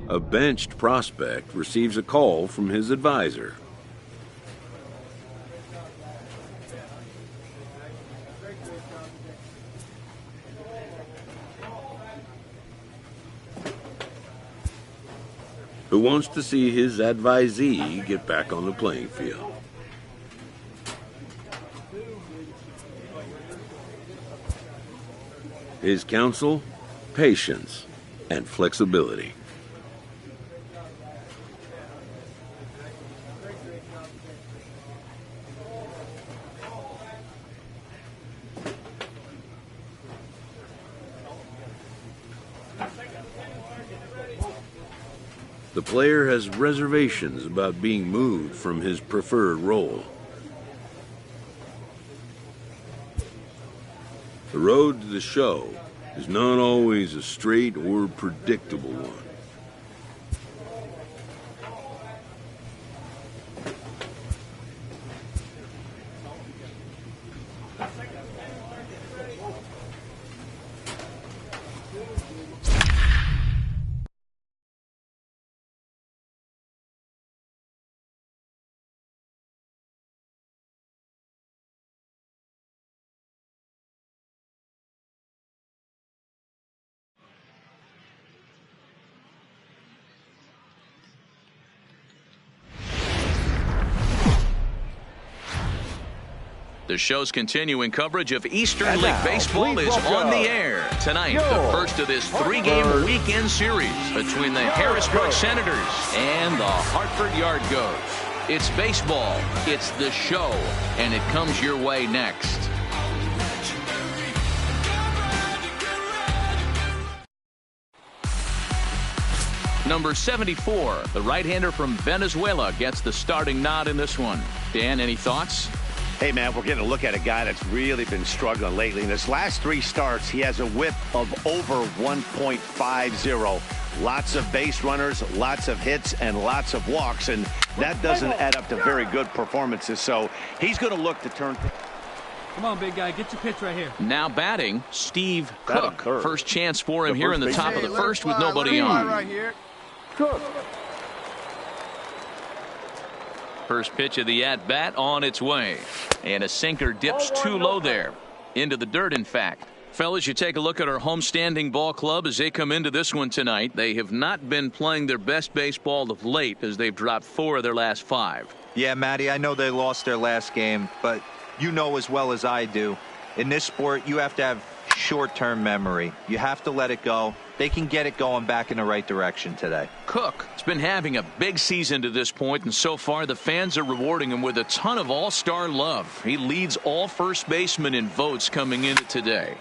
A benched prospect receives a call from his advisor. Who wants to see his advisee get back on the playing field. His counsel, patience, and flexibility. The player has reservations about being moved from his preferred role. The road to the show is not always a straight or predictable one. The show's continuing coverage of Eastern League Baseball is on the air. Tonight, the first of this three-game weekend series between the Harrisburg Senators and the Hartford Yard Goats. It's baseball, it's the show, and it comes your way next. Number 74, the right-hander from Venezuela, gets the starting nod in this one. Dan, any thoughts? Hey, man, we're getting a look at a guy that's really been struggling lately. In his last 3 starts, he has a whip of over 1.50. Lots of base runners, lots of hits, and lots of walks, and that doesn't add up to very good performances. So he's going to look to turn. Come on, big guy, get your pitch right here. Now batting, Steve Cook. First chance for him here in the top of the first with nobody on. Right here. Cook. First pitch of the at-bat on its way. And a sinker dips too low there. Into the dirt, in fact. Fellas, you take a look at our homestanding ball club as they come into this one tonight. They have not been playing their best baseball of late as they've dropped 4 of their last 5. Yeah, Matty, I know they lost their last game, but you know as well as I do, in this sport, you have to have short-term memory. You have to let it go. They can get it going back in the right direction today. Cook has been having a big season to this point, and so far the fans are rewarding him with a ton of all-star love. He leads all first basemen in votes coming into today.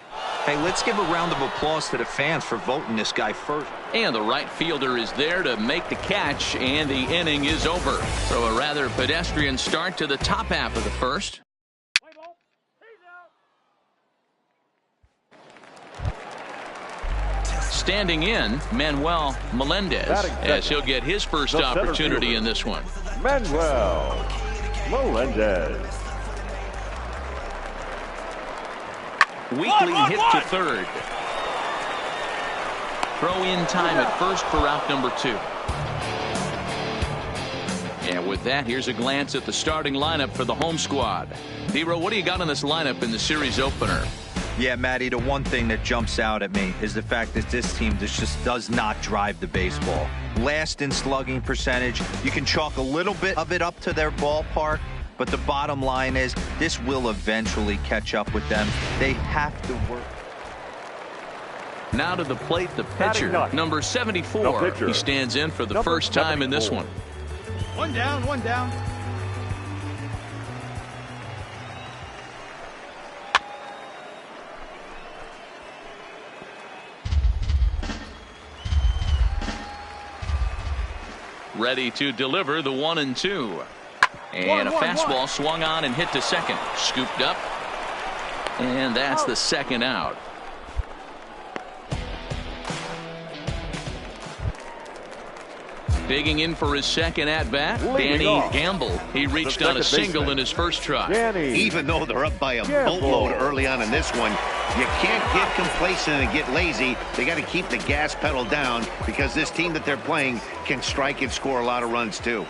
Hey, let's give a round of applause to the fans for voting this guy first. And the right fielder is there to make the catch, and the inning is over. So a rather pedestrian start to the top half of the first. Standing in, Manuel Melendez, as he'll get his first opportunity in this one. Manuel Melendez. Weekly hit to third. Throw in time at first for out number 2. And with that, here's a glance at the starting lineup for the home squad. Dero, what do you got on this lineup in the series opener? Yeah, Matty, the one thing that jumps out at me is the fact that this team just does not drive the baseball. Last in slugging percentage. You can chalk a little bit of it up to their ballpark, but the bottom line is this will eventually catch up with them. They have to work. Now to the plate, the pitcher, number 74. He stands in for the first time in this one. One down, one down. Ready to deliver the 1-2. And a fastball swung on and hit to second. Scooped up. And that's the second out. Digging in for his second at-bat, Danny Gamble. He reached on a single in his first try. Even though they're up by a boatload early on in this one, you can't get complacent and get lazy. They got to keep the gas pedal down because this team that they're playing can strike and score a lot of runs too.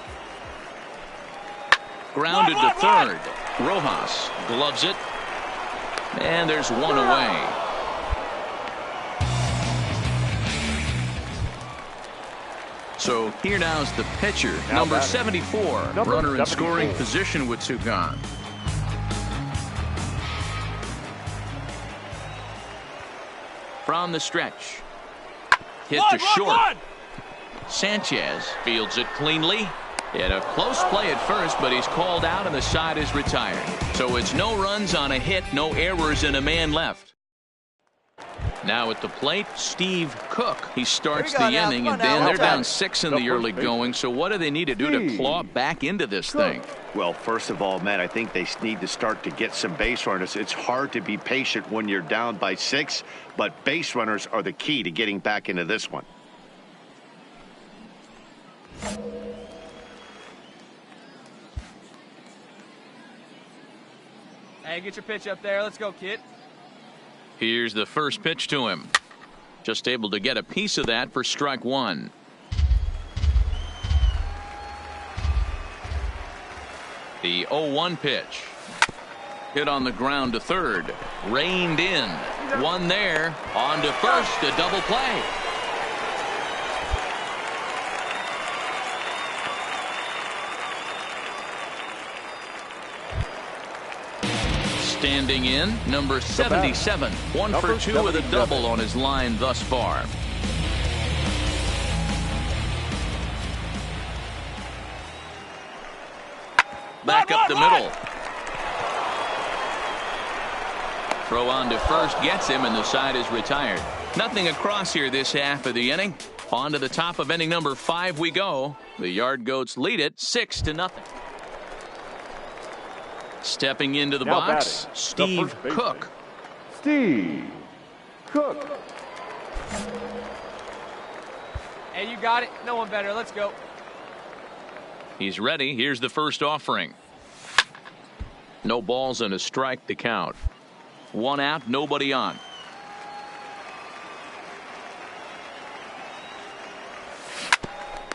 Grounded to third. Rojas gloves it. And there's one away. So here now's the pitcher, number 74, runner in scoring position with two gone. From the stretch. Hit to short. Sanchez fields it cleanly. And a close play at first, but he's called out and the side is retired. So it's no runs on a hit, no errors, and a man left. Now at the plate, Steve Cook. He starts the inning, and then they're down 6 in the early going. So what do they need to do to claw back into this thing? Well, first of all, Matt, I think they need to start to get some base runners. It's hard to be patient when you're down by 6, but base runners are the key to getting back into this one. Hey, get your pitch up there. Let's go, kid. Here's the first pitch to him. Just able to get a piece of that for strike one. The 0-1 pitch. Hit on the ground to third. Reined in. One there. On to first. A double play. Standing in, number 77. 1 for 2 with a double on his line thus far. Back up the middle. Throw on to first gets him, and the side is retired. Nothing across here this half of the inning. On to the top of inning number 5 we go. The Yard Goats lead it 6-0. Stepping into the box, Steve Cook. Steve Cook. Hey, you got it. No one better. Let's go. He's ready. Here's the first offering. No balls and a strike to count. 1 out, nobody on.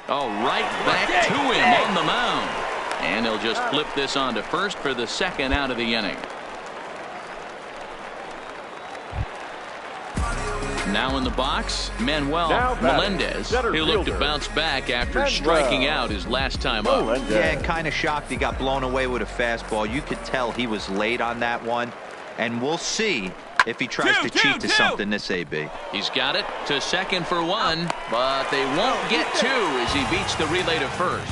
Oh, right back to him on the mound. And he'll just flip this on to first for the second out of the inning. Now in the box, Manuel Melendez. He'll look to bounce back after striking out his last time up. Yeah, kind of shocked he got blown away with a fastball. You could tell he was late on that one. And we'll see if he tries to cheat to something this AB. He's got it to second for 1, but they won't get 2 as he beats the relay to first.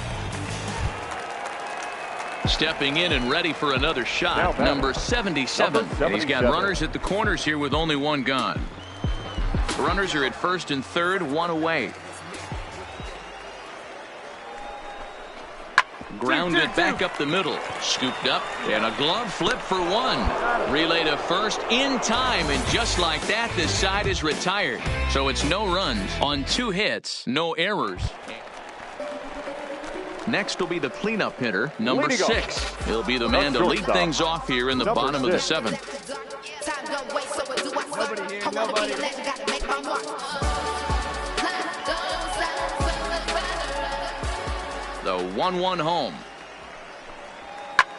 Stepping in and ready for another shot, number 77. And he's got runners at the corners here with only 1 gone. The runners are at first and third, 1 away. Grounded back up the middle. Scooped up, and a glove flip for 1. Relay to first in time, and just like that, this side is retired. So it's no runs on 2 hits, no errors. Next will be the cleanup hitter, number 6. He'll be the man to lead things off here in the bottom of the 7th. Nobody here. Nobody. The 1-1 home.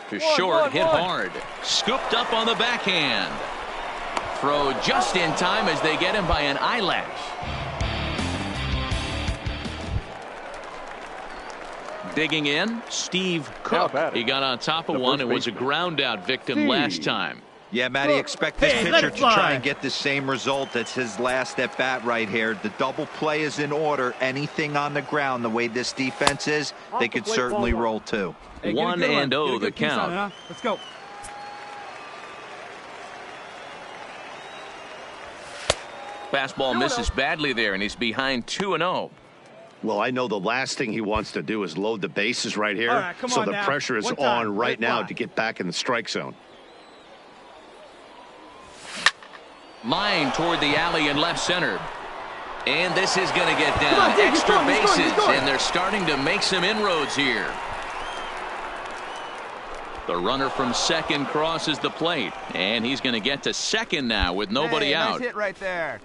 To short, hit hard. Scooped up on the backhand. Throw just in time as they get him by an eyelash. Digging in, Steve Cook. He got on top of one and was a ground out victim last time. Yeah, Matty, expect this pitcher to try and get the same result. That's his last at bat right here. The double play is in order. Anything on the ground, the way this defense is, they could certainly roll 2. 1-0 the count. Let's go. Fastball misses badly there, and he's behind 2-0. Well, I know the last thing he wants to do is load the bases right here. So the pressure is on right now to get back in the strike zone. Line toward the alley in left center. And this is going to get down extra bases, and they're starting to make some inroads here. The runner from second crosses the plate, and he's going to get to second now with nobody out. Nice hit right there.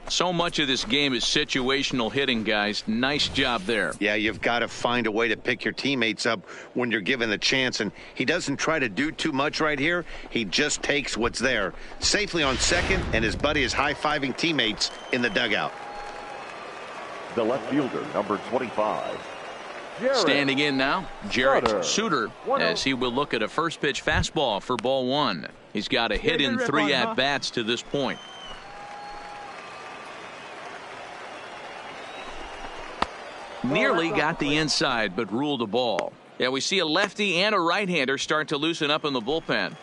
So much of this game is situational hitting, guys. Nice job there. Yeah, you've got to find a way to pick your teammates up when you're given the chance, and he doesn't try to do too much right here. He just takes what's there. Safely on second, and his buddy is high-fiving teammates in the dugout. The left fielder, number 25. Standing in now, Jarrett Suter, as he will look at a first pitch fastball for ball one. He's got a hit in 3 at-bats to this point. Nearly got the inside, but ruled a ball. Yeah, we see a lefty and a right-hander start to loosen up in the bullpen.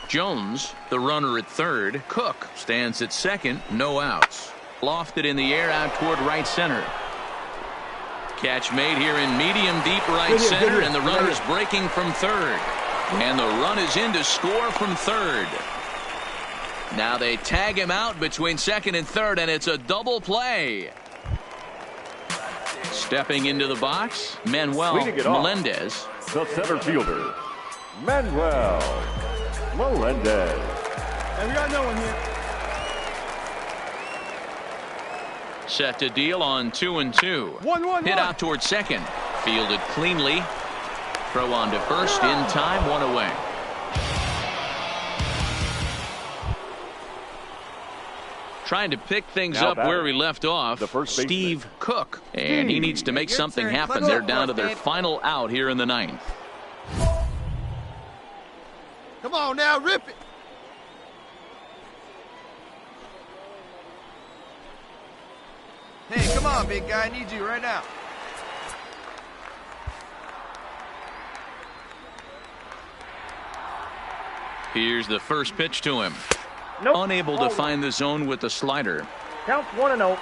Jones, the runner at third. Cook stands at second, no outs. Lofted in the air out toward right center. Catch made here in medium deep right center, and the runner is breaking from third. And the run is in to score from third. Now they tag him out between second and third, and it's a double play. Stepping into the box, Manuel Melendez. The center fielder, Manuel Melendez. And we got no one here. Set to deal on 2-2. 1-1. Hit out towards second. Fielded cleanly. Throw on to first in time, 1 away. Trying to pick things up where we left off, Steve Cook. And he needs to make something happen. They're down to their final out here in the 9th. Come on now, rip it. Hey, come on, big guy. I need you right now. Here's the first pitch to him. Unable to find the zone with the slider. Counts 1-0. Now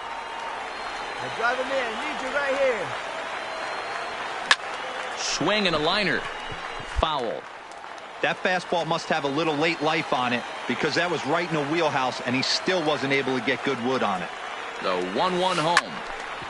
drive him in. I need you right here. Swing and a liner. Foul. That fastball must have a little late life on it, because that was right in the wheelhouse, and he still wasn't able to get good wood on it. The 1-1 home.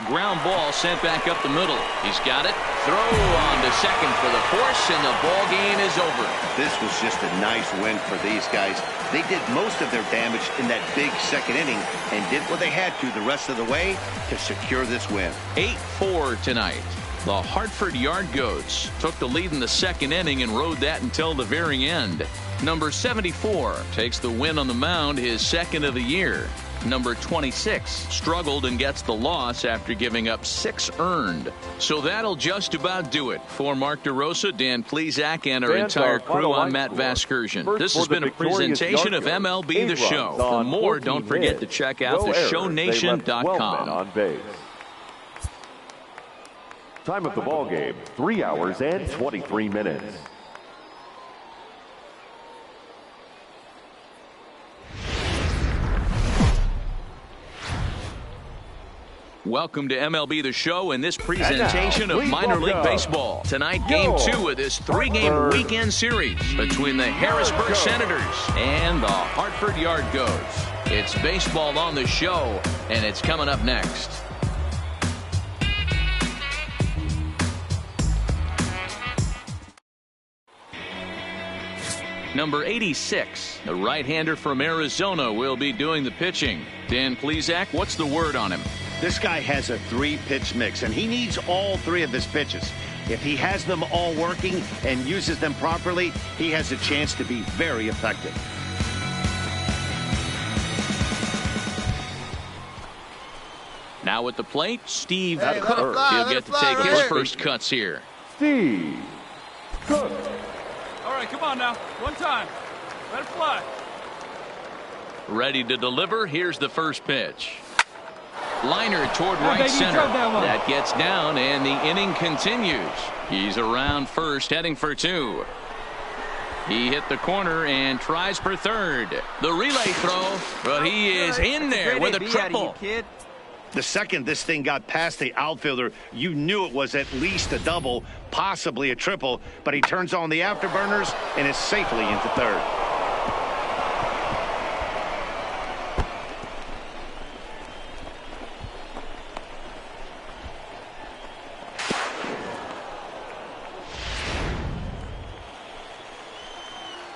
Ground ball sent back up the middle. He's got it. Throw on to second for the force, and the ball game is over. This was just a nice win for these guys. They did most of their damage in that big second inning and did what they had to the rest of the way to secure this win. 8-4 tonight. The Hartford Yard Goats took the lead in the second inning and rode that until the very end. Number 74 takes the win on the mound, his second of the year. Number 26 struggled and gets the loss after giving up 6 earned. So that'll just about do it. For Mark DeRosa, Dan Plesac, and our entire crew, I'm Matt Vasgersian. This has been a presentation of MLB The Show. For more, don't forget to check out theshownation.com. Time of the ball game, 3 hours and 23 minutes. Welcome to MLB The Show and this presentation of minor league baseball. Tonight, game 2 of this 3-game weekend series between the Harrisburg Senators and the Hartford Yard Goats. It's baseball on the show, and it's coming up next. Number 86, the right-hander from Arizona, will be doing the pitching. Dan Plesac, what's the word on him? This guy has a 3-pitch mix, and he needs all 3 of his pitches. If he has them all working and uses them properly, he has a chance to be very effective. Now at the plate, Steve Cook. He'll get to take his first cuts here. Steve Cook. All right, come on now. One time. Let it fly. Ready to deliver. Here's the first pitch. Liner toward right center. That gets down, and the inning continues. He's around first, heading for 2. He hit the corner and tries for third. The relay throw, but he is in there with a triple. The second this thing got past the outfielder, you knew it was at least a double, possibly a triple, but he turns on the afterburners and is safely into third.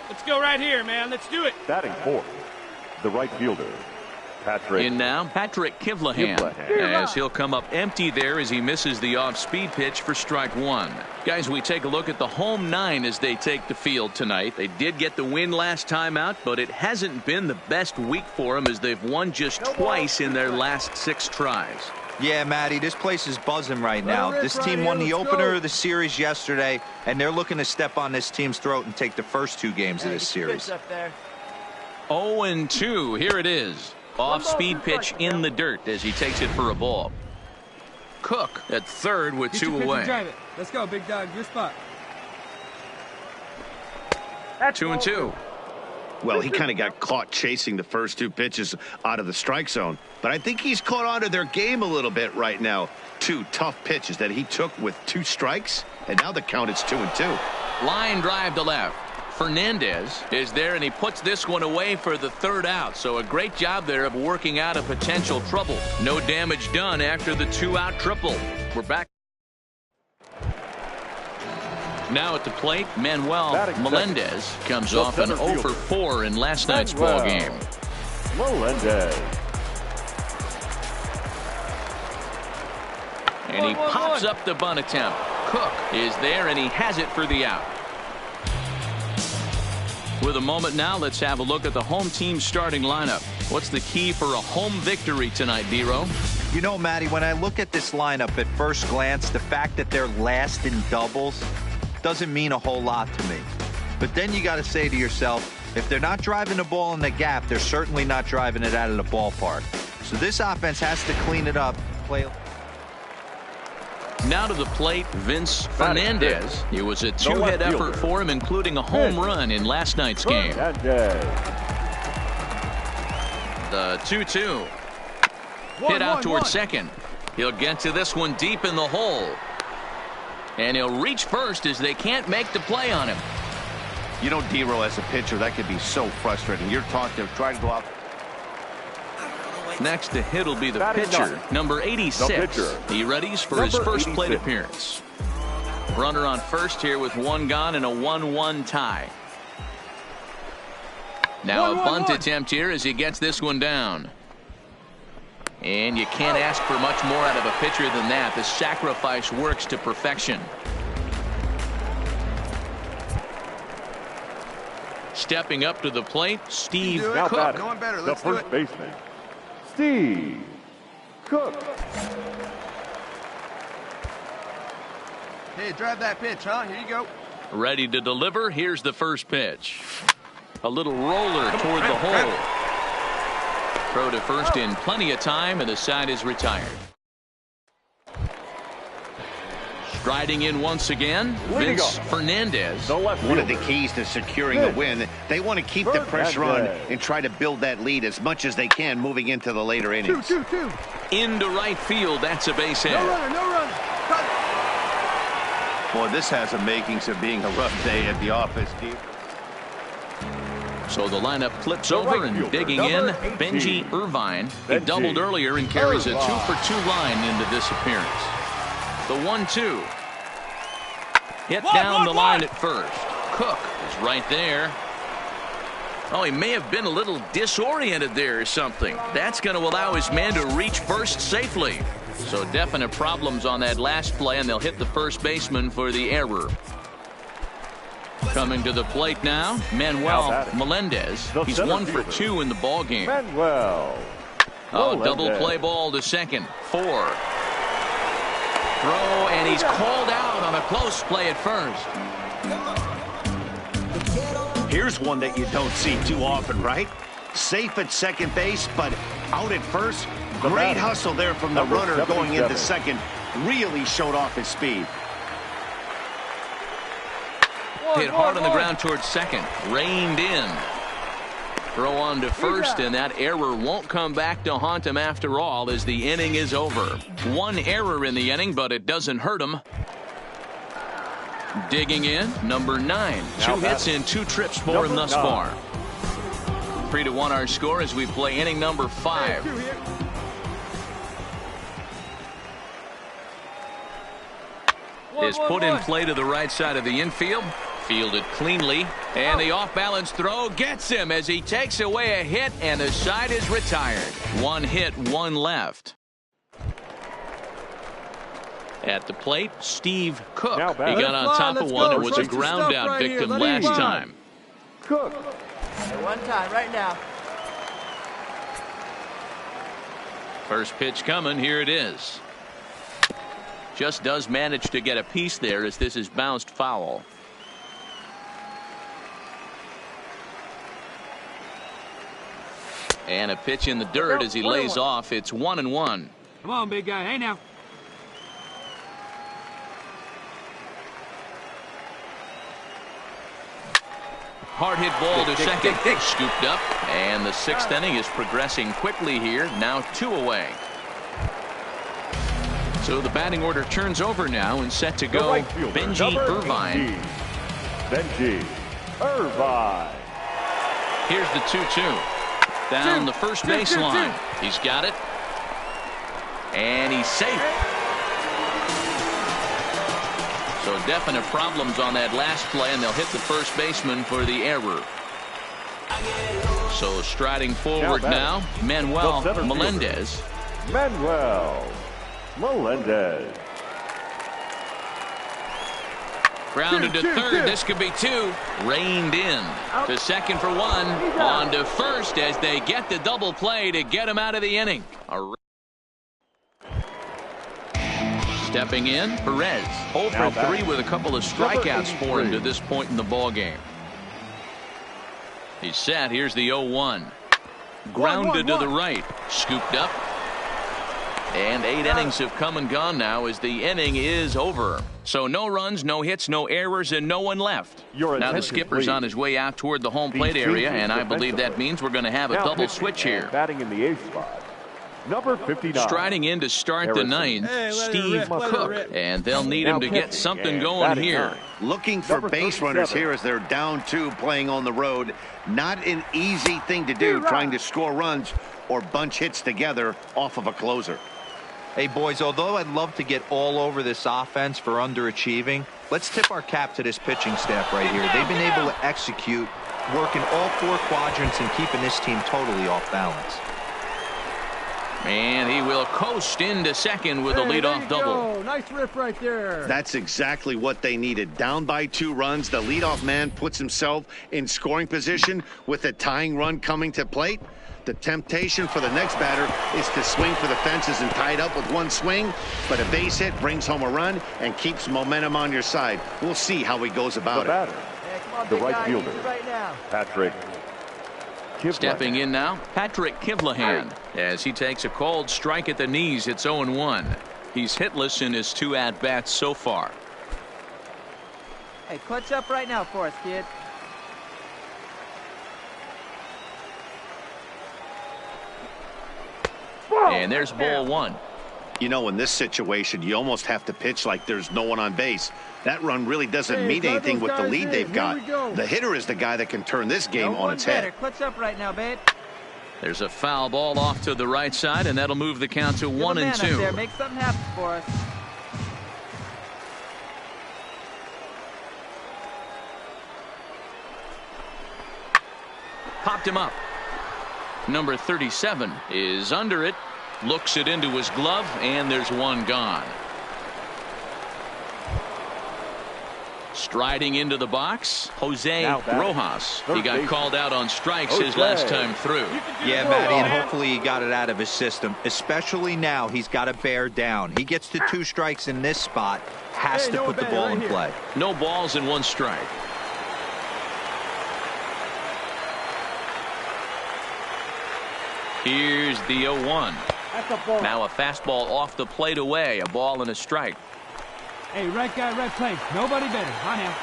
Let's go right here, man. Let's do it. Batting fourth, the right fielder, Patrick. In now, Patrick Kivlahan, as he'll come up empty there as he misses the off-speed pitch for strike one. Guys, we take a look at the home nine as they take the field tonight. They did get the win last time out, but it hasn't been the best week for them as they've won just twice in their last 6 tries. Yeah, Matty, this place is buzzing right now. This team won the opener of the series yesterday, and they're looking to step on this team's throat and take the first 2 games of this series. 0-2, here it is. Off-speed pitch in the dirt as he takes it for a ball. Cook at third with 2 away. Let's go, big dog. Your spot. 2-2. Well, he kind of got caught chasing the first 2 pitches out of the strike zone. But I think he's caught on to their game a little bit right now. 2 tough pitches that he took with 2 strikes, and now the count is 2-2. Line drive to left. Fernandez is there, and he puts this one away for the 3rd out. So a great job there of working out a potential trouble. No damage done after the 2-out triple. We're back. Now at the plate, Manuel Melendez comes off an 0 for 4 in last night's ball game. Melendez. And he pops up the bunt attempt. Cook is there, and he has it for the out. With a moment now, let's have a look at the home team starting lineup. What's the key for a home victory tonight, D-Row? You know, Matty, when I look at this lineup at first glance, the fact that they're last in doubles doesn't mean a whole lot to me. But then you got to say to yourself, if they're not driving the ball in the gap, they're certainly not driving it out of the ballpark. So this offense has to clean it up. Now to the plate, Vince Fernandez. It was a 2-hit effort for him, including a home run in last night's game. The 2-2. Hit out towards second. He'll get to this one deep in the hole. And he'll reach first as they can't make the play on him. You know, D-Row, as a pitcher, that could be so frustrating. You're trying to go out. Next to hit will be the pitcher, number 86. He readies for his first plate appearance. Runner on first here with 1 gone and a 1-1 tie. Now a bunt attempt here as he gets this one down. And you can't ask for much more out of a pitcher than that. The sacrifice works to perfection. Stepping up to the plate, Steve Cook. The first baseman, Steve Cook. Hey, drive that pitch, huh? Here you go. Ready to deliver. Here's the first pitch. A little roller toward the hole. Throw to first in plenty of time, and the side is retired. Striding in once again, Vince Fernandez. One of the keys to securing the win, they want to keep the pressure on and try to build that lead as much as they can moving into the later innings. Into right field, that's a base hit. No runner. Boy, this has the makings of being a rough day at the office, Steve. So the lineup flips over and digging in, Benji Irvine. He doubled earlier and carries a 2-for-2 line into this appearance. The 1-2. Hit down the line at first. Cook is right there. Oh, he may have been a little disoriented there or something. That's going to allow his man to reach first safely. So definite problems on that last play, and they'll hit the first baseman for the error. Coming to the plate now, Manuel Melendez. He's 1 for 2 in the ball game. Double play ball to second. 4. Throw, and he's called out on a close play at first. Here's one that you don't see too often, right? Safe at second base, but out at first. Great hustle there from the runner going into second. Really showed off his speed. Hit hard on the ground towards second. Reined in. Throw on to first, and that error won't come back to haunt him after all as the inning is over. 1 error in the inning, but it doesn't hurt him. Digging in, number 9. 2 hits and 2 trips for him thus far. 3-1 our score as we play inning number 5. Is put in play to the right side of the infield. Fielded cleanly, and the off-balance throw gets him as he takes away a hit, and the side is retired. 1 hit, 1 left. At the plate, Steve Cook. He got on top of one and was a ground-out victim last time. Cook. One time, right now. First pitch coming. Here it is. Just does manage to get a piece there as this is bounced foul. And a pitch in the dirt as he lays off. It's 1-1. Come on, big guy. Hey, now. Hard hit ball to second. Scooped up. And the 6th inning is progressing quickly here. Now 2 away. So the batting order turns over now and set to go. Right fielder, Benji Irvine. Benji Irvine. Here's the 2-2. Down the first baseline. He's got it. And he's safe. So definite problems on that last play, and they'll hit the first baseman for the error. So striding forward now, Manuel Melendez. Manuel Melendez. Grounded to third. This could be 2. Reined in to second for 1. On to first as they get the double play to get him out of the inning. Stepping in, Perez. 0 for 3 with a couple of strikeouts for him to this point in the ball game. He's set. Here's the 0-1. Grounded to the right. Scooped up. And 8 innings have come and gone now as the inning is over. So no runs, no hits, no errors, and no one left. Now the skipper's on his way out toward the home plate area, and I believe that means we're going to have a double switch here. Batting in the 8th spot, number 59. Striding in to start the 9th, Steve Cook. And they'll need him to get something going here. Looking for base runners here as they're down 2 playing on the road. Not an easy thing to do, trying to score runs or bunch hits together off of a closer. Hey, boys, although I'd love to get all over this offense for underachieving, let's tip our cap to this pitching staff right here. They've been able to execute, working all 4 quadrants and keeping this team totally off balance. And he will coast into second with a leadoff double. Nice rip right there. That's exactly what they needed. Down by 2 runs, the leadoff man puts himself in scoring position with a tying run coming to plate. The temptation for the next batter is to swing for the fences and tie it up with 1 swing, but a base hit brings home a run and keeps momentum on your side. We'll see how he goes about the batter, Hey, the right fielder, right now. Patrick Kivlahan. Stepping in now, Patrick Kivlahan, as he takes a called strike at the knees. It's 0-1. He's hitless in his 2 at-bats so far. Hey, clutch up right now for us, kid. And there's ball 1. You know, in this situation, you almost have to pitch like there's no one on base. That run really doesn't mean anything with the lead they've got. The hitter is the guy that can turn this game on its head. Clutch up right now, babe. There's a foul ball off to the right side, and that'll move the count to 1-2. There. Make something happen for us. Popped him up. Number 37 is under it. Looks it into his glove, and there's 1 gone. Striding into the box, Jose Rojas. He got called out on strikes his last time through. Yeah, Matty, and hopefully he got it out of his system. Especially now, he's got to bear down. He gets to 2 strikes in this spot, has to put the ball in play. No balls and 1 strike. Here's the 0-1. Now a fastball off the plate away. A ball and a strike. Hey, right guy, right place. Nobody better. On now.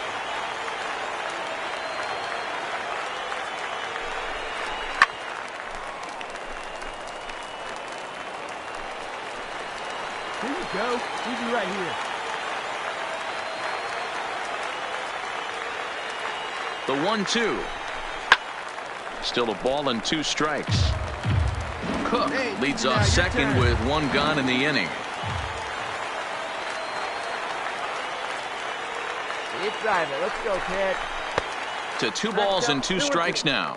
Here you go. Easy right here. The 1-2. Still a ball and 2 strikes. Cook leads off second with 1 gone in the inning. Keep driving. Let's go, kid. To 2 balls and 2 strikes now.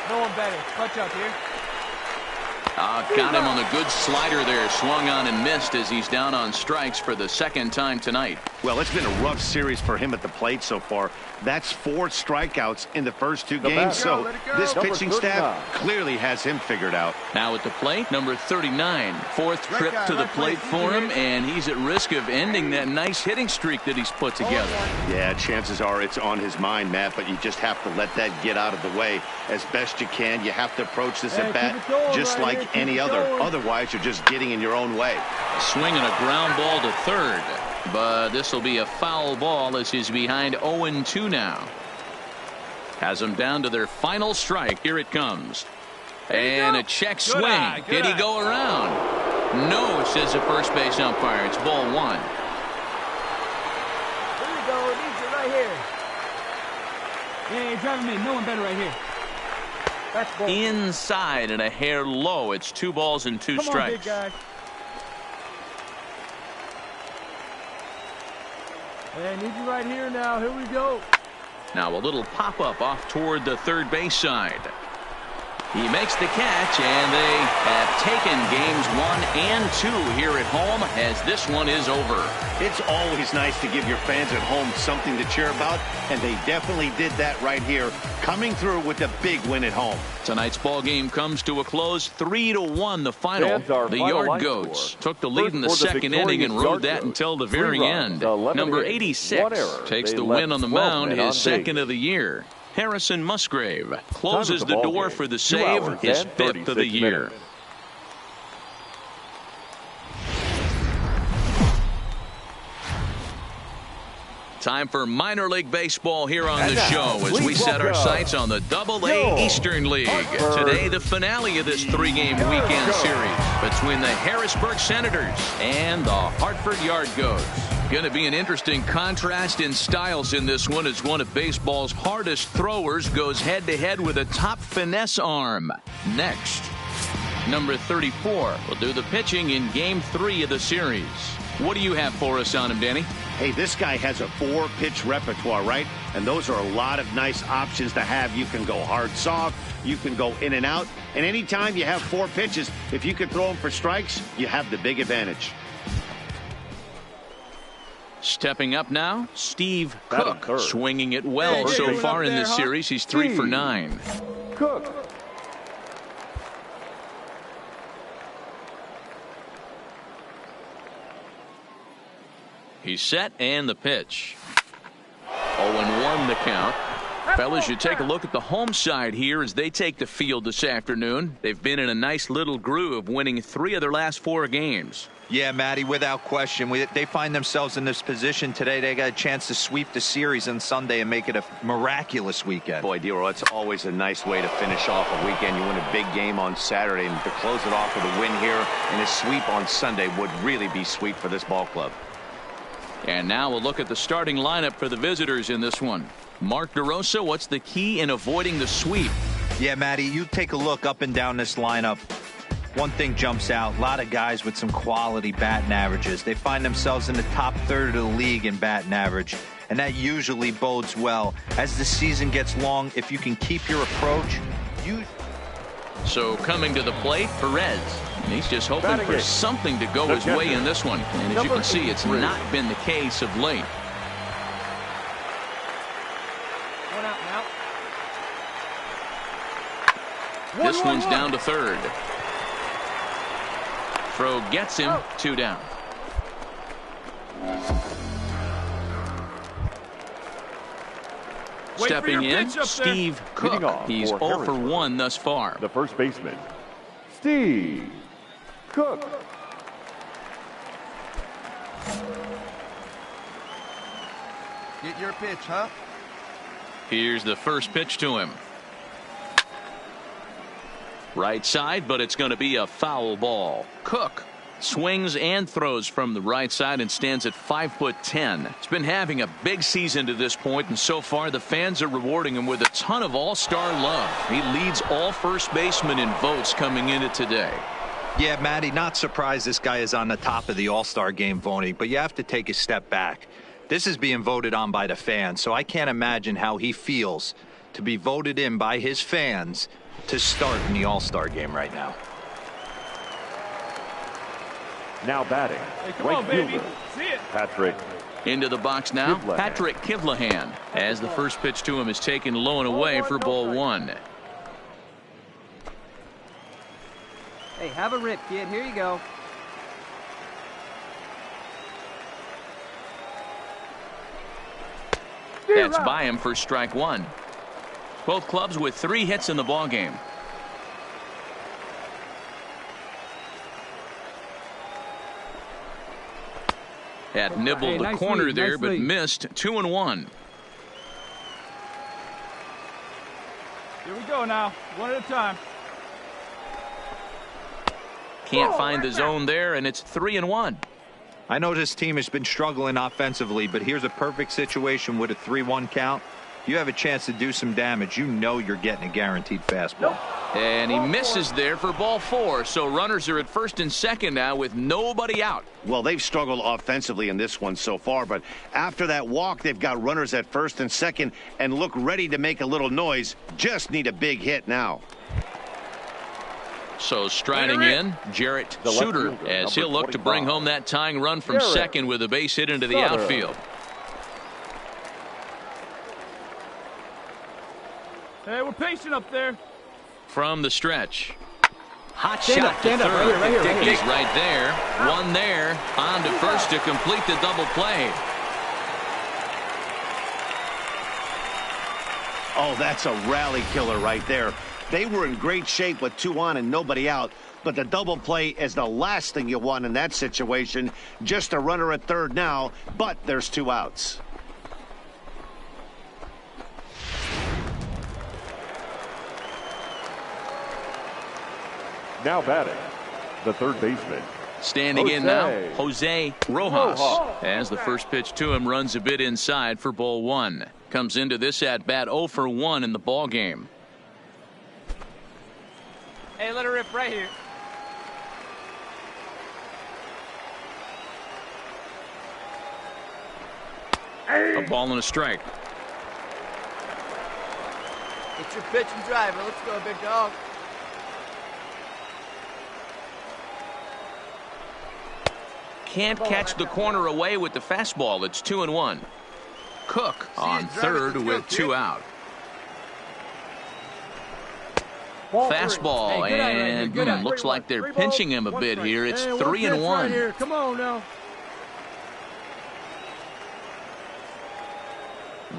No one better. Clutch up here. Got him on the good slider there. Swung on and missed as he's down on strikes for the 2nd time tonight. Well, it's been a rough series for him at the plate so far. That's 4 strikeouts in the first 2 games. So this pitching staff clearly has him figured out. Now at the plate, number 39. 4th trip to the plate for him, and he's at risk of ending that nice hitting streak that he's put together. Yeah, chances are it's on his mind, Matt, but you just have to let that get out of the way as best you can. You have to approach this at bat just like any other. Otherwise, you're just getting in your own way. Swinging a ground ball to third. But this will be a foul ball as he's behind 0-2 now. Has them down to their final strike. Here it comes. And a check swing. Did he go around? No, says the first base umpire. It's ball 1. Here we go. Needs it right here. Yeah, you're driving me. No one better right here. That's ball. Inside and a hair low. It's 2 balls and 2 strikes. Come on, big guy. Hey, need you right here now. Here we go. Now a little pop-up off toward the third base side. He makes the catch, and they have taken games 1 and 2 here at home as this one is over. It's always nice to give your fans at home something to cheer about, and they definitely did that right here, coming through with a big win at home. Tonight's ball game comes to a close, 3-1 the final. The Yard Goats took the lead in the 2nd inning and rode that until the very end. Number 86 takes the win on the mound, his 2nd of the year. Harrison Musgrave closes the door for the save, his 5th of the year. Time for minor league baseball here on the show as we set our sights on the AA Eastern League. Today, the finale of this 3-game weekend series between the Harrisburg Senators and the Hartford Yard Goats. Going to be an interesting contrast in styles in this one as one of baseball's hardest throwers goes head-to-head with a top finesse arm. Next, number 34 will do the pitching in Game 3 of the series. What do you have for us on him, Danny? Hey, this guy has a 4-pitch repertoire, right? And those are a lot of nice options to have. You can go hard, soft. You can go in and out. And anytime you have 4 pitches, if you can throw them for strikes, you have the big advantage. Stepping up now, Steve Cook, swinging it well so far in this series. He's 3 for 9. Cook. He's set and the pitch. 0-1 the count. Fellas, you take a look at the home side here as they take the field this afternoon. They've been in a nice little groove, winning 3 of their last 4 games. Yeah, Matty, without question. They find themselves in this position today. They got a chance to sweep the series on Sunday and make it a miraculous weekend. Boy, Dero, it's always a nice way to finish off a weekend. You win a big game on Saturday, and to close it off with a win here and a sweep on Sunday would really be sweet for this ball club. And now we'll look at the starting lineup for the visitors in this one. Mark DeRosa, what's the key in avoiding the sweep? Yeah, Matty, you take a look up and down this lineup. One thing jumps out, a lot of guys with some quality batting averages. They find themselves in the top third of the league in batting average, and that usually bodes well. As the season gets long, if you can keep your approach, So coming to the plate, Perez. And he's just hoping for something to go his way in this one. And as you can see, it's not been the case of late. One out now. This one's down to third. Throw gets him, 2 down. Stepping in, Steve Cook. He's 0 for 1 thus far. The first baseman, Steve Cook. Get your pitch, huh? Here's the first pitch to him. Right side, but it's going to be a foul ball. Cook swings and throws from the right side and stands at 5'10". He's been having a big season to this point, and so far the fans are rewarding him with a ton of all-star love. He leads all first basemen in votes coming into today. Yeah, Matty, not surprised this guy is on the top of the All-Star game voting, but you have to take a step back. This is being voted on by the fans, so I can't imagine how he feels to be voted in by his fans to start in the All-Star game right now. Now batting, Hey, come right on, baby. fielder, See it. Patrick. Into the box now, Kivlahan. Patrick Kivlahan, as the first pitch to him is taken low and away for ball one. Hey, have a rip, kid. Here you go. That's by him for strike one. Both clubs with 3 hits in the ballgame. Had nibbled Hey, the nice corner lead, there, nice but lead. missed 2-1. Here we go now. One at a time. Can't find the zone there, and it's 3-1. I know this team has been struggling offensively, but here's a perfect situation with a 3-1 count. You have a chance to do some damage. You know you're getting a guaranteed fastball. And he misses there for ball 4. So runners are at first and second now with nobody out. Well, they've struggled offensively in this one so far, but after that walk, they've got runners at first and second and look ready to make a little noise. Just need a big hit now. So striding in, Jarrett The left Suter, fielder, as he'll number look to bring 25. home that tying run from Jarrett second with a base hit into the Suter. outfield. Hey, we're patient up there. From the stretch. Hot Stand shot up, to stand up, third. right here, right here. Dickey's right there. One there. On to first to complete the double play. Oh, that's a rally killer right there. They were in great shape with 2 on and nobody out, but the double play is the last thing you want in that situation. Just a runner at third now, but there's 2 outs. Now batting, the third baseman. Standing in Jose. now, Jose Rojas, as the first pitch to him runs a bit inside for ball 1. Comes into this at bat 0 for 1 in the ball game. Hey, let her rip right here. A ball and a strike. It's your pitch and driver. Let's go, big dog. Can't catch the corner away with the fastball. It's 2-1. Cook on third with 2 out. Fastball, Hey, good eye right here, and good eye. looks like they're pinching him a bit here. It's 3-1. Come on now.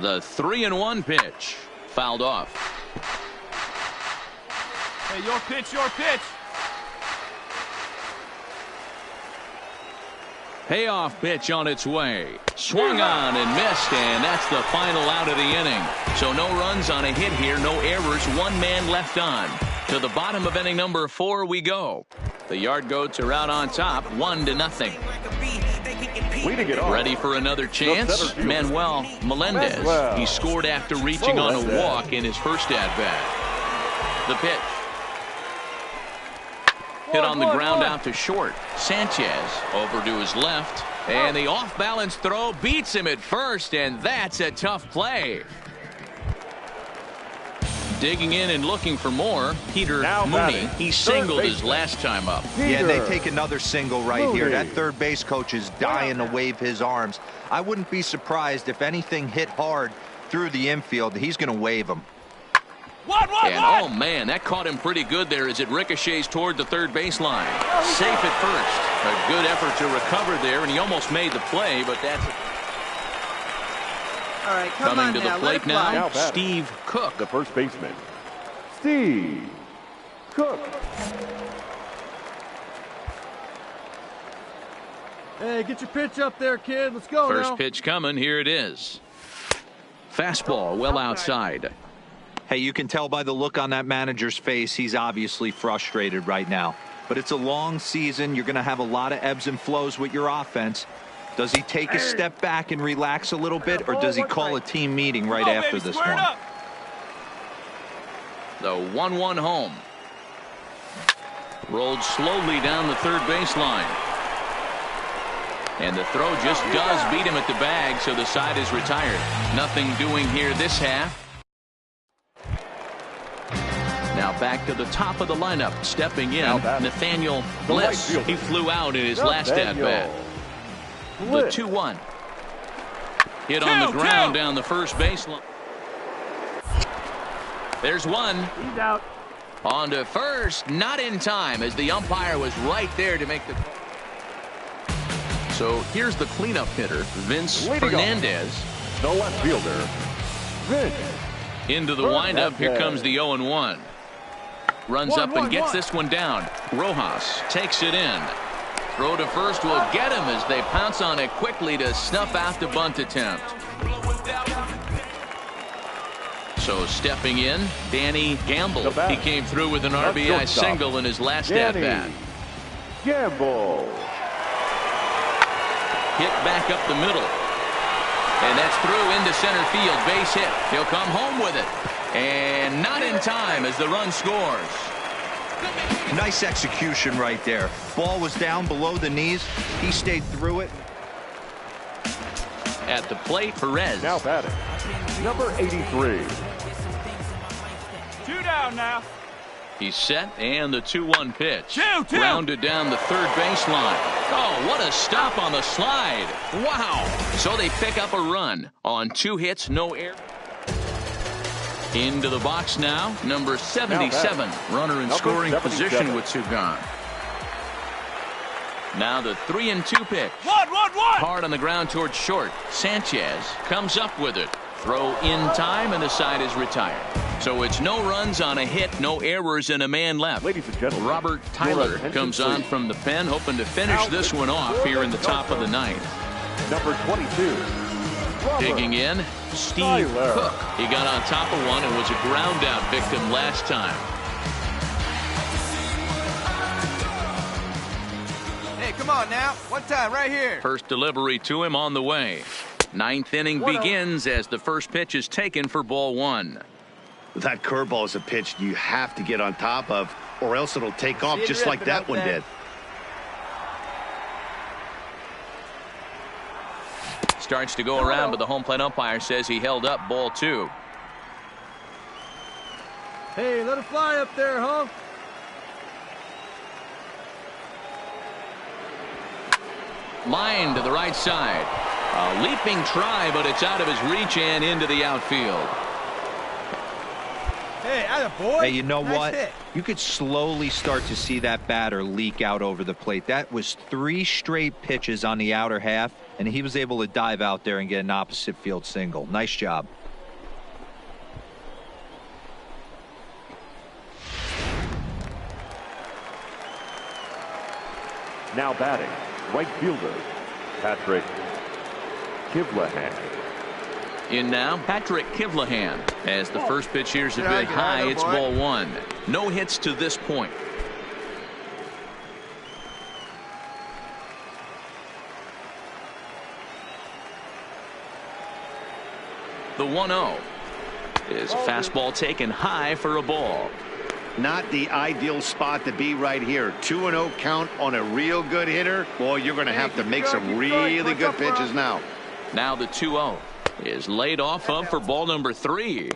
The 3-1 pitch fouled off. Hey, your pitch, your pitch. Payoff pitch on its way. Swung on and missed, and that's the final out of the inning. So no runs on a hit here, no errors, 1 man left on. To the bottom of inning number 4 we go. The Yard Goats are out on top, 1-0. Leading it off. Ready for another chance? Manuel Melendez. He scored after reaching on a walk in his first at-bat. The pitch. Hit on the ground out to short. Sanchez over to his left. And the off-balance throw beats him at first, and that's a tough play. Digging in and looking for more, Peter Now Mooney. batting, He third singled his baseman. last time up. Yeah, and they Peter take another single right here. Mooney. That third base coach is dying to wave his arms. I wouldn't be surprised if anything hit hard through the infield. He's going to wave them. And oh man, that caught him pretty good there as it ricochets toward the third baseline. Safe at first. A good effort to recover there, and he almost made the play, but that's All right, come coming on to the now. Let plate it fly. now. Now batting. Steve Cook. The first baseman, Steve Cook. Hey, get your pitch up there, kid. Let's go First now. pitch coming. Here it is. Fastball well outside. Hey, you can tell by the look on that manager's face, he's obviously frustrated right now. But it's a long season. You're going to have a lot of ebbs and flows with your offense. Does he take a step back and relax a little bit, or does he call a team meeting right after this one? The 1-1 home. Rolled slowly down the third baseline. And the throw just does beat him at the bag, so the side is retired. Nothing doing here this half. Now back to the top of the lineup. Stepping in, Nathaniel Bliss. He flew out in his last at-bat. The 2-1. Hit on the ground down the first baseline. There's one. He's out. On to first, not in time, as the umpire was right there to make the. So here's the cleanup hitter, Vince Fernandez. The left fielder, Vince. Into the windup, here comes the 0-1. Runs up and gets this one down. Rojas takes it in. Throw to first will get him as they pounce on it quickly to snuff out the bunt attempt. So stepping in, Danny Gamble. He came through with an RBI single in his last at-bat. Gamble. Hit back up the middle. And that's through into center field. Base hit. He'll come home with it. And not in time as the run scores. Nice execution right there. Ball was down below the knees. He stayed through it. At the plate, Perez. Now batting, number 83. 2 down now. He's set, and the 2-1 pitch. Two. Rounded down the third baseline. Oh, what a stop on the slide. Wow. So they pick up a run on 2 hits, no error. Into the box now, number 77. Runner in scoring position with 2 gone. Now the 3-2 pitch. One. Hard on the ground towards short. Sanchez comes up with it. Throw in time, and the side is retired. So it's no runs on a hit, no errors, and a man left. Ladies and gentlemen, Robert Tyler comes on from the pen, hoping to finish this one off here in the top of the 9th. Number 22. Digging in, Steve Cook. He got on top of one and was a ground out victim last time. Hey, come on now. One time right here. First delivery to him on the way. 9th inning begins as the first pitch is taken for ball 1. That curveball is a pitch you have to get on top of, or else it'll take off just like that one did. Starts to go around, but the home plate umpire says he held up ball 2. Hey, let it fly up there, huh? Line to the right side. A leaping try, but it's out of his reach and into the outfield. Hey, attaboy. Hey, you know what? Hit. You could slowly start to see that batter leak out over the plate. That was 3 straight pitches on the outer half, and he was able to dive out there and get an opposite field single. Nice job. Now batting, right fielder, Patrick Kivlahan. In now, Patrick Kivlahan. As the first pitch here's a bit high, it's ball 1. No hits to this point. The 1-0 is a fastball taken high for a ball. Not the ideal spot to be right here. 2-0 count on a real good hitter. Boy, you're going to have to make some really good pitches now. Now the 2-0 is laid off of for ball number 3.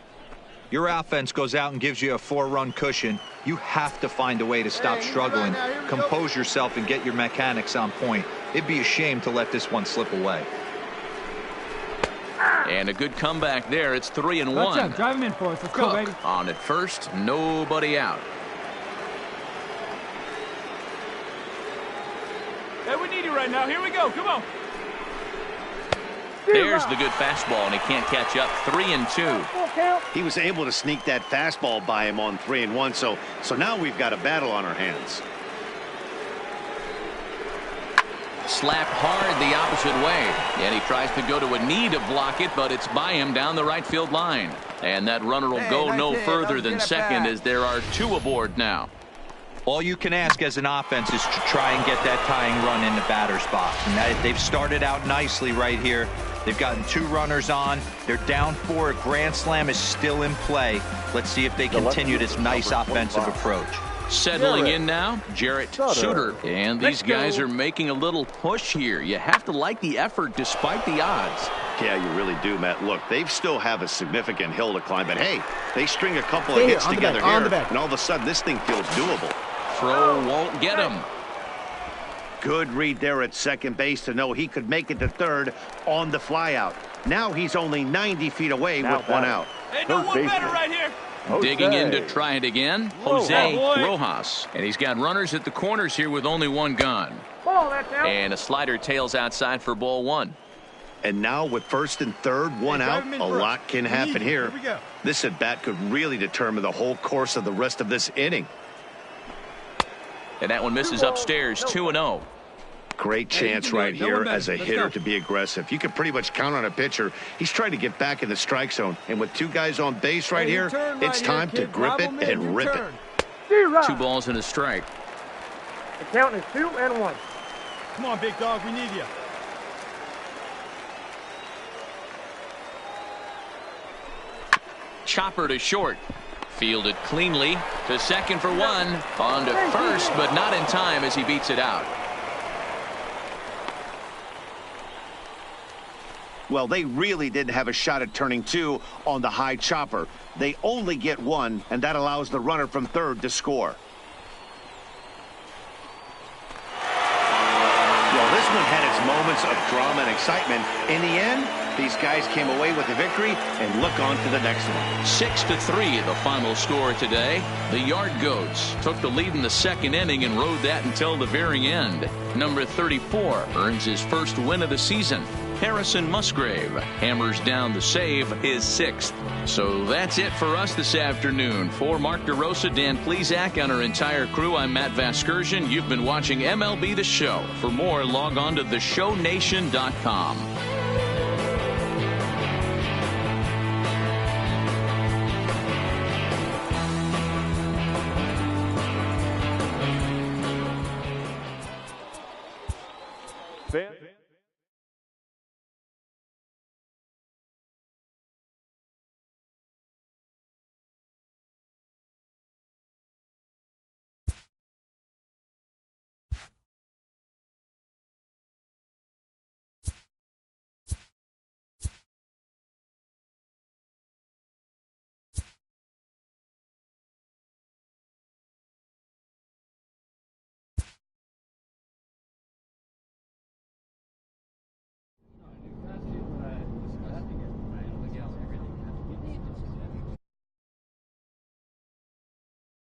Your offense goes out and gives you a 4-run cushion. You have to find a way to stop struggling. Compose yourself and get your mechanics on point. It'd be a shame to let this one slip away. And a good comeback there. It's 3-1. Drive him in for us. Let's Cook go, baby. on at first. Nobody out. Hey, we need you right now. Here we go. Come on. There's the good fastball, and he can't catch up. 3-2. He was able to sneak that fastball by him on 3-1. So now we've got a battle on our hands. Slapped hard the opposite way, and he tries to go to a knee to block it, but it's by him down the right field line. And that runner will go no further than second, as there are 2 aboard now. All you can ask as an offense is to try and get that tying run in the batter's box. And they've started out nicely right here. They've gotten 2 runners on. They're down 4. A grand slam is still in play. Let's see if they continue this nice offensive approach. Settling in now, Jarrett Suter. And these guys are making a little push here. You have to like the effort despite the odds. Yeah, you really do, Matt. Look, they still have a significant hill to climb, but hey, they string a couple of hits together here, and all of a sudden this thing feels doable. Throw won't get him. Good read there at second base to know he could make it to third on the flyout. Now he's only 90 feet away with one out. Hey, no one better right here. Digging in to try it again, Jose Rojas. And he's got runners at the corners here with only one gone. And a slider tails outside for ball one. And now with first and third, one out, a lot can happen here. This at-bat could really determine the whole course of the rest of this inning. And that one misses upstairs, 2-0. Great chance right here as a hitter to be aggressive. You can pretty much count on a pitcher. He's trying to get back in the strike zone. And with two guys on base right here, it's time to grip it and rip it. 2 balls and a strike. The count is 2-1. Come on, big dog, we need you. Chopper to short. Fielded cleanly to second for one. On to first, but not in time as he beats it out. Well, they really didn't have a shot at turning two on the high chopper. They only get one, and that allows the runner from third to score. Well, this one had its moments of drama and excitement. In the end, these guys came away with a victory and look on to the next one. 6-3 the final score today. The Yard Goats took the lead in the second inning and rode that until the very end. Number 34 earns his first win of the season. Harrison Musgrave hammers down the save, his 6th. So that's it for us this afternoon. For Mark DeRosa, Dan Plesac, and our entire crew, I'm Matt Vasgersian. You've been watching MLB The Show. For more, log on to theshownation.com. Fan